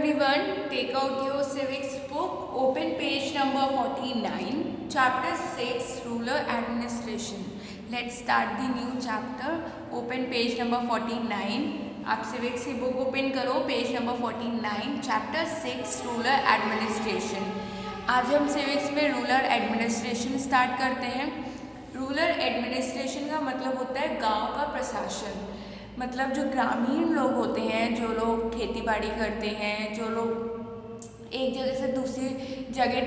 everyone, take out your civics book, open page number 49, chapter 6, rural administration. Let's start the new chapter. Open page number 49. आप civics की book open करो, page number 49, chapter 6, rural administration. आज हम civics में rural administration start करते हैं. Rural administration का मतलब होता है गांव का प्रशासन. मतलब जो ग्रामीण लोग होते हैं, जो लोग खेती बाड़ी करते हैं, जो लोग एक जगह से दूसरी जगह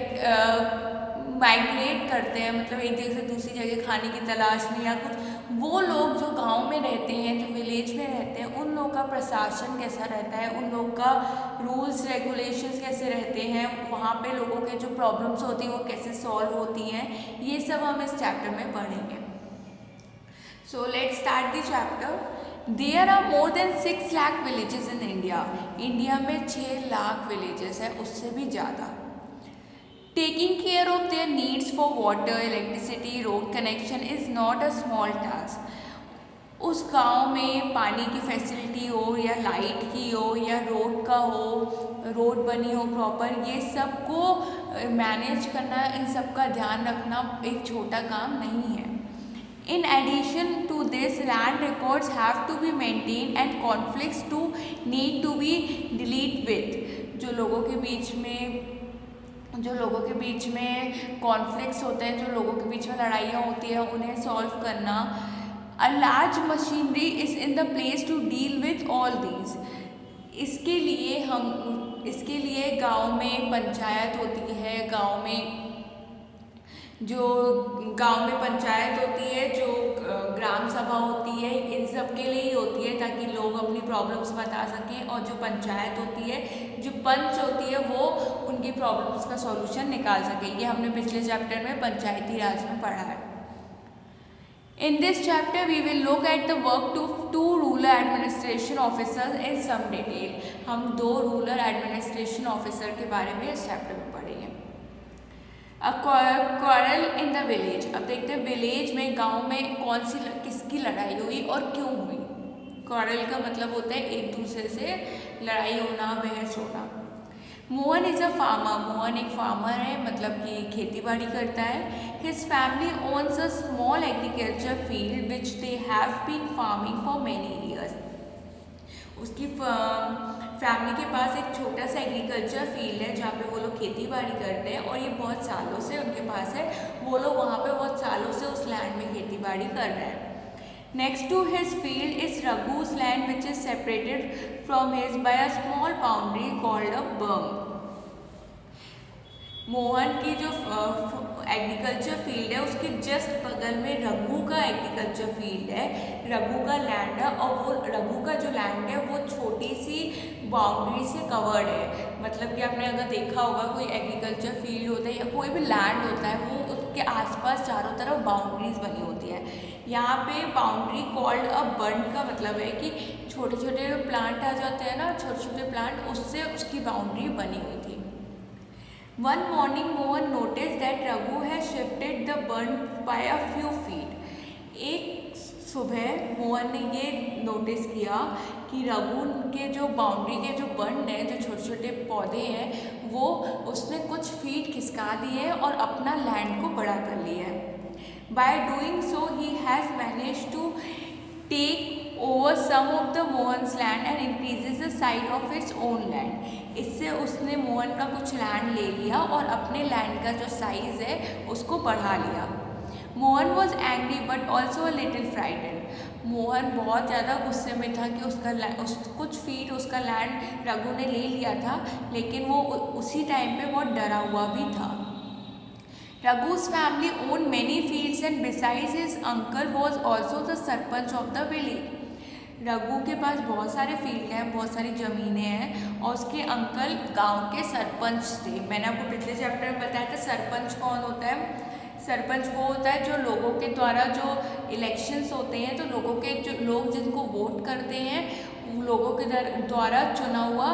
माइग्रेट करते हैं, मतलब एक जगह से दूसरी जगह खाने की तलाश में या कुछ, वो लोग जो गांव में रहते हैं, जो विलेज में रहते हैं, उन लोगों का प्रशासन कैसा रहता है, उन लोगों का रूल्स रेगुलेशंस कैसे रहते हैं, वहाँ पे लोगों के जो प्रॉब्लम्स होती हैं वो कैसे सॉल्व होती हैं, ये सब हम इस चैप्टर में पढ़ेंगे. So let's start the chapter. There are more than 6 lakh villages in India. India में 6 लाख विलेजेस है, उससे भी ज़्यादा. Taking care of their needs for water, electricity, road connection is not a small task. उस गांव में पानी की फैसिलिटी हो या लाइट की हो या रोड का हो, रोड बनी हो प्रॉपर, ये सब को मैनेज करना, इन सब का ध्यान रखना एक छोटा काम नहीं है. In addition to this, land records have to be maintained and conflicts to need to be dealt with. जो लोगों के बीच में कॉन्फ्लिक्ट्स होते हैं, जो लोगों के बीच में लड़ाइयाँ होती हैं, उन्हें सॉल्व करना. A large machinery is in the place to deal with all these. इसके लिए गांव में पंचायत होती है, गांव में पंचायत होती है, जो ग्राम सभा होती है, इन सब के लिए ही होती है ताकि लोग अपनी प्रॉब्लम्स बता सकें. और जो पंचायत होती है, जो पंच होती है, वो उनकी प्रॉब्लम्स का सॉल्यूशन निकाल सके. ये हमने पिछले चैप्टर में पंचायती राज में पढ़ा है. In this chapter we will look at the work of two rural administration officers in some detail. हम 2 रूरल एडमिनिस्ट्रेशन ऑफिसर के बारे में इस चैप्टर में पढ़ेंगे. A quarrel in the village. अब देखते हैं विलेज में, गांव में किसकी लड़ाई हुई और क्यों हुई. quarrel का मतलब होता है एक दूसरे से लड़ाई होना, बहस होना. Mohan is a farmer. Mohan एक फार्मर है, मतलब कि खेती बाड़ी करता है. His family owns a small agriculture field which they have been farming for many years. उसकी फैमिली के पास एक छोटा सा एग्रीकल्चर फील्ड है जहाँ पे वो लोग खेती बाड़ी करते हैं, और ये बहुत सालों से उनके पास है. वो लोग वहाँ पे बहुत सालों से उस लैंड में खेती बाड़ी कर रहे हैं. Next to his field is Raghu's land, which is separated from his by a small boundary called a berm. Mohan की जो एग्रीकल्चर फील्ड है, उसके जस्ट बगल में रघु का एग्रीकल्चर फील्ड है, रघु का लैंड है. और वो रघु का जो लैंड है वो छोटी सी बाउंड्री से कवर्ड है. मतलब कि आपने अगर देखा होगा, कोई एग्रीकल्चर फील्ड होता है या कोई भी लैंड होता है, वो उसके आसपास चारों तरफ बाउंड्रीज बनी होती है. यहाँ पे बाउंड्री कॉल्ड अ बर्न का मतलब है कि छोटे छोटे जो प्लांट आ जाते हैं ना, छोटे छोटे प्लांट, उससे उसकी बाउंड्री बनी हुई थी. One morning Mohan noticed that Raghu has shifted the burn by a few feet. एक सुबह मोहन ने ये नोटिस किया कि रघु के जो बाउंड्री के जो बर्न है, जो छोटे छोटे पौधे हैं, वो उसने कुछ फीट खिसका दिए और अपना लैंड को बड़ा कर लिया है. By doing so, he has managed to take over some of the Mohan's land and increases the size of its own land. इससे उसने मोहन का कुछ लैंड ले लिया और अपने लैंड का जो साइज़ है उसको बढ़ा लिया. Mohan was angry but also a little frightened. Mohan बहुत ज़्यादा गुस्से में था कि कुछ फीट उसका लैंड रघु ने ले लिया था, लेकिन वो उसी टाइम पे बहुत डरा हुआ भी था. Raghu's family owned many fields and besides his uncle was also the sarpanch of the village. Raghu के पास बहुत सारे फील्ड हैं, बहुत सारी ज़मीनें हैं, और उसके अंकल गांव के सरपंच थे. मैंने आपको पिछले चैप्टर में बताया था सरपंच कौन होता है. सरपंच वो होता है जो लोगों के द्वारा जो इलेक्शंस होते हैं, तो लोग जिनको वोट करते हैं, लोगों के द्वारा चुना हुआ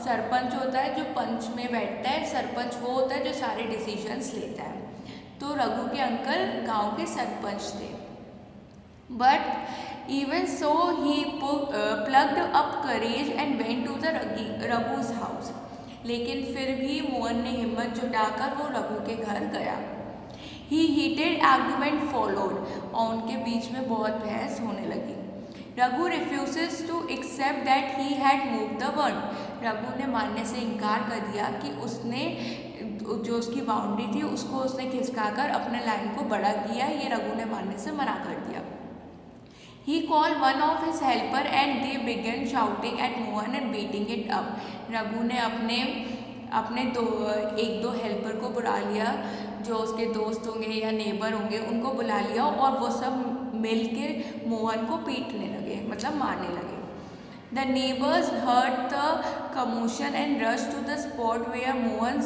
सरपंच होता है, जो पंच में बैठता है. सरपंच वो होता है जो सारे डिसीजंस लेता है. तो रघु के अंकल गांव के सरपंच थे. But even so he plucked up courage and went to the Raghu's house. लेकिन फिर भी मोहन ने हिम्मत जुटाकर वो रघु के घर गया। ही हीटेड आर्ग्यूमेंट फॉलोड, और उनके बीच में बहुत बहस होने लगी। Raghu refuses to accept that he had moved the one, Raghu ने मानने से इनकार कर दिया कि उसने जो उसकी बाउंड्री थी उसको उसने खिसकाकर अपने लाइन को बड़ा किया, ये रघु ने मानने से मना कर दिया। He called one of his helper and they began shouting at Mohan and beating it up. Raghu ने अपने एक दो हेल्पर को बुला लिया, जो उसके दोस्त होंगे या नेबर होंगे उनको बुला लिया, और वो सब मिल के मोहन को पीटने लगे, मतलब मारने लगे। The neighbors heard the commotion and rushed to the spot where Mohan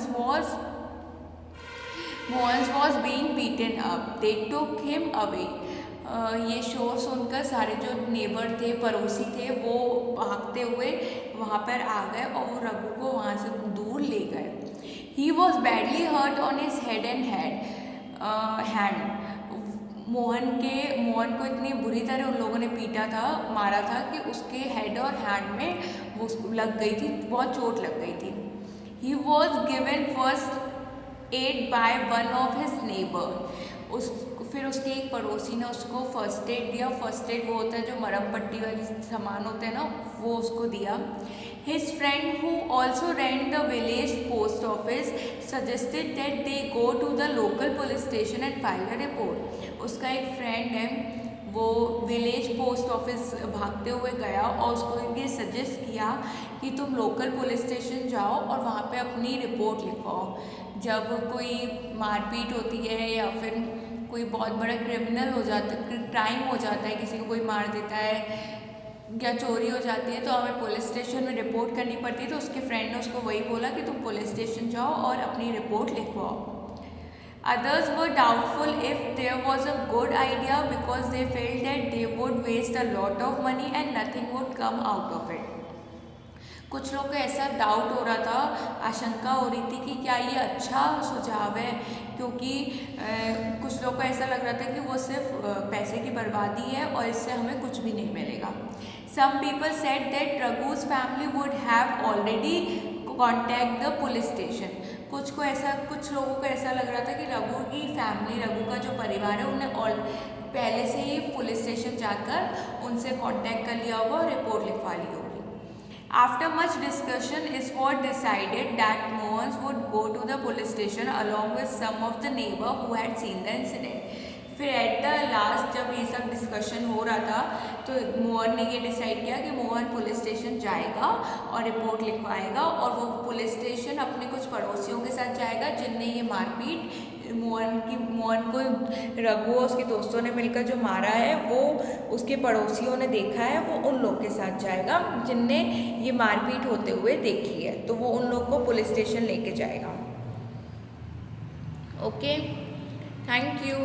was being beaten up. They took him away. ये शोर सुनकर सारे जो नेबर थे, पड़ोसी थे, वो भागते हुए वहाँ पर आ गए और वो रघु को वहाँ से दूर ले गए। He was badly hurt on his head and hand. Mohan को इतनी बुरी तरह उन लोगों ने मारा था कि उसके हेड और हैंड में वो लग गई थी, बहुत चोट लग गई थी। He was given first aid by one of his neighbor. फिर उसके एक पड़ोसी ने उसको फर्स्ट एड दिया। फर्स्ट एड वो होता है जो मरहम पट्टी वाली सामान होते हैं ना, वो उसको दिया। His friend who also ran the village post office suggested that they go to the local police station and file a report. उसका एक फ्रेंड है, वो विलेज पोस्ट ऑफिस भागते हुए गया और उसको ये सजेस्ट किया कि तुम लोकल पुलिस स्टेशन जाओ और वहाँ पे अपनी रिपोर्ट लिखवाओ। जब कोई मारपीट होती है या फिर कोई बहुत बड़ा क्रिमिनल हो जाता है, क्राइम हो जाता है, किसी को कोई मार देता है या चोरी हो जाती है, तो हमें पुलिस स्टेशन में रिपोर्ट करनी पड़ती है। तो उसके फ्रेंड ने उसको वही बोला कि तुम पुलिस स्टेशन जाओ और अपनी report लिखवाओ। Others were doubtful if there was a good idea because they felt that they would waste a lot of money and nothing would come out of it. कुछ लोग को ऐसा डाउट हो रहा था, आशंका हो रही थी कि क्या ये अच्छा सुझाव है, क्योंकि कुछ लोग को ऐसा लग रहा था कि वो सिर्फ पैसे की बर्बादी है और इससे हमें कुछ भी नहीं मिलेगा। Some people said that Raghu's family would have already contact the police station. कुछ लोगों को ऐसा लग रहा था कि रघु की फैमिली, रघु का जो परिवार है, उन्हें पहले से ही पुलिस स्टेशन जाकर उनसे कांटेक्ट कर लिया होगा और रिपोर्ट लिखवा ली होगी। After much discussion, it was decided that Mohan would go to the police station along with some of the neighbor who had seen the incident. फिर एट द लास्ट जब ये सब डिस्कशन हो रहा था तो मोहन ने ये डिसाइड किया कि मोहन पुलिस स्टेशन जाएगा और रिपोर्ट लिखवाएगा, और वो पुलिस स्टेशन अपने कुछ पड़ोसियों के साथ जाएगा जिनने ये मारपीट मोहन को रघु और उसके दोस्तों ने मिलकर जो मारा है वो उसके पड़ोसियों ने देखा है, वो उन लोग के साथ जाएगा जिनने ये मारपीट होते हुए देखी है, तो वो उन लोग को पुलिस स्टेशन लेके जाएगा। Okay, thank you.